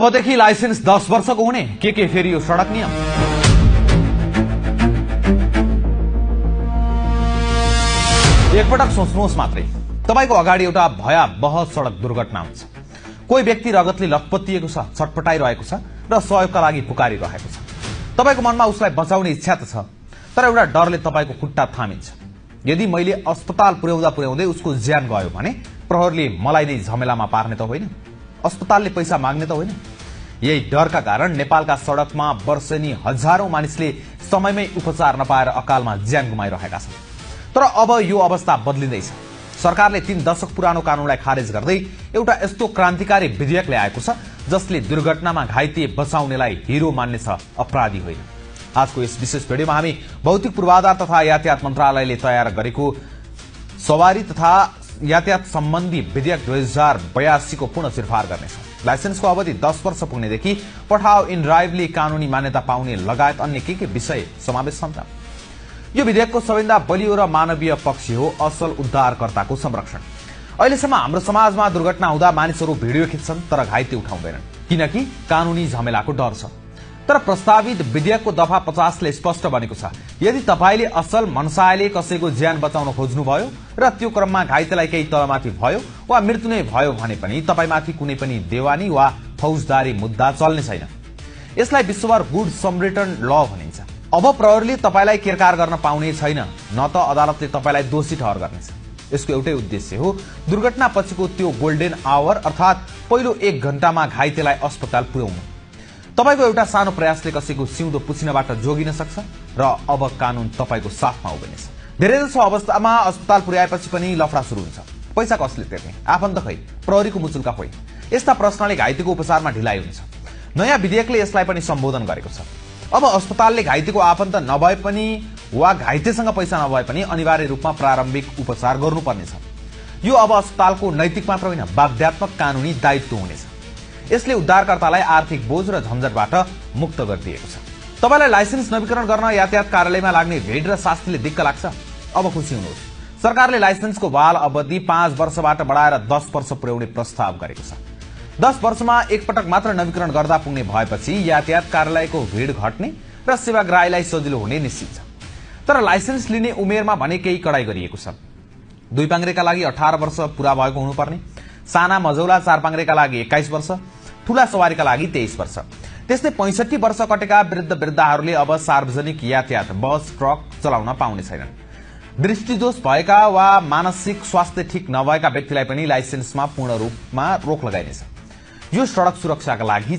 अबदेखि लाइसेन्स 10 वर्षको हुने के फेरि यो सडक नियम। एकपटक सोच्नुहोस् मात्रै, तपाईको अगाडि एउटा भयावह सडक दुर्घटना हुन्छ। कोही व्यक्ति रगतले लतपतिएको छ, छटपटाइरहेको छ र सहयोगका लागि पुकारिरहेको छ। तपाईको मनमा उसलाई बचाउने इच्छा त छ, तर एउटा डरले तपाईको खुट्टा थामिन्छ। यदि मैले अस्पताल पुर्याउँदै उसको ज्यान गयो भने प्रहरीले मलाई नै झमेलामा पार्ने त होइन, अस्पतालले पैसा माग्ने त होइन। यही डरका कारण नेपालका सडकमा वर्षेनी हजारौं मानिसले समयमै उपचार नपाएर अकालमा ज्यान गुमाइरहेका छन्। तर अब यो अवस्था बदलिँदैछ। सरकारले 3 दशक पुरानो कानूनलाई खारेज गर्दै एउटा यस्तो क्रान्तिकारी विधेयक ल्याएको छ जसले दुर्घटनामा घाइते बचाउनेलाई हिरो मान्ने छ, अपराधी होइन। आजको यस विशेष भिडियोमा हामी भौतिक पूर्वाधार तथा यातायात मन्त्रालयले तयार गरेको सवारी तथा यातायात सम्बन्धी विधेयक 2082 को पुनः सिरफार गर्नेछौं। लाइसेन्सको अवधि 10 वर्ष पुग्नेदेखि पठाओ इन ड्राइभले कानूनी मान्यता पाउने लगायत अन्य के विषय समावेश छन्। यो विधेयकको सबैभन्दा बलियो र मानवीय पक्ष हो असल उद्धारकर्ताको संरक्षण। अहिलेसम्म हाम्रो समाजमा दुर्घटना हुँदा मानिसहरू भिडियो खिच्छन् तर घाइते उठाउँदैनन्, किनकि कानूनी झमेलाको डर छ। तर प्रस्तावित विधेयकको दफा 50 ले स्पष्ट बनेको छ, यदि तपाईले असल मनसायले कसैको ज्यान बचाउन खोज्नुभयो र त्यो क्रममा घाइतेलाई केही तलमाथि भयो वा मृत्यु नै भयो भने पनि तपाईमाथि कुनै पनि देवानी वा फौजदारी मुद्दा चल्ने छैन। यसलाई विश्वभर गुड समरिटन ल भनिन्छ। अब प्रहरीले तपाईलाई किरकार गर्न पाउने छैन, न त अदालतले तपाईलाई दोषी ठहर गर्नेछ। यसको एउटै उद्देश्य हो दुर्घटना पछिको त्यो गोल्डन आवर अर्थात पहिलो 1 घण्टामा घाइतेलाई अस्पताल पुर्याउनु। तपाईको एउटा सानो प्रयासले कसैको सिउँदो पुछिनबाट जोगिन सक्छ र अब कानून तपाईको साथमा उभिनेछ। धेरैजसो अवस्थामा अस्पताल पुर्याएपछि पनि लफडा सुरु हुन्छ। पैसा कसले तिर्ने, आफन्त खै, प्रहरीको मुचुल्का खोइ। यस्ता प्रश्नले घाइतेको उपचारमा ढिलाइ हुन्छ। नयाँ विधेयकले यसलाई पनि सम्बोधन गरेको छ। अब अस्पतालले घाइतेको आफन्त नभए पनि वा घाइतेसँग पैसा नभए पनि अनिवार्य रूपमा प्रारम्भिक उपचार गर्नुपर्नेछ। यो अब अस्पतालको नैतिक मात्र होइन, बाध्यात्मक कानूनी दायित्व हुनेछ। यसले उद्धारकर्तालाई आर्थिक बोझ र झन्झटबाट मुक्त गरिदिएको छ। तपाईलाई लाइसेन्स नवीकरण गर्न यातायात कार्यालयमा लाग्ने भेट र शास्तिले दिक्क लाग्छ? अब खुसी हुनुहोस्, सरकारले लाइसेन्सको बाल अवधि 5 वर्षबाट बढाएर 10 वर्ष पुर्याउने प्रस्ताव गरेको छ। 10 वर्षमा एकपटक मात्र नवीकरण गर्दा पुग्ने भएपछि यातायात कार्यालयको भीड़ घट्ने र सेवाग्राहीलाई सजिलो हुने निश्चित छ। तर लाइसेन्स लिने उमेरमा भने केही कडाई गरिएको छ। 2 पाङ्ग्रेका लागि 18 वर्ष पूरा भएको हुनुपर्ने, साना मझौला 4 पाङ्ग्रेका लागि 21 वर्ष, ठूला सवारीका लागि 23 वर्ष। त्यस्तै 65 वर्ष कटेका वृद्धहरूले अब सार्वजनिक यातायात बस ट्रक चलाउन पाउने छैनन्। दृष्टिदोष भएका वा मानसिक स्वास्थ्य ठीक नभएका व्यक्तिलाई पनि लाइसेन्समा पूर्ण रूपमा रोक लगाइनेछ। यो सडक सुरक्षाका लागि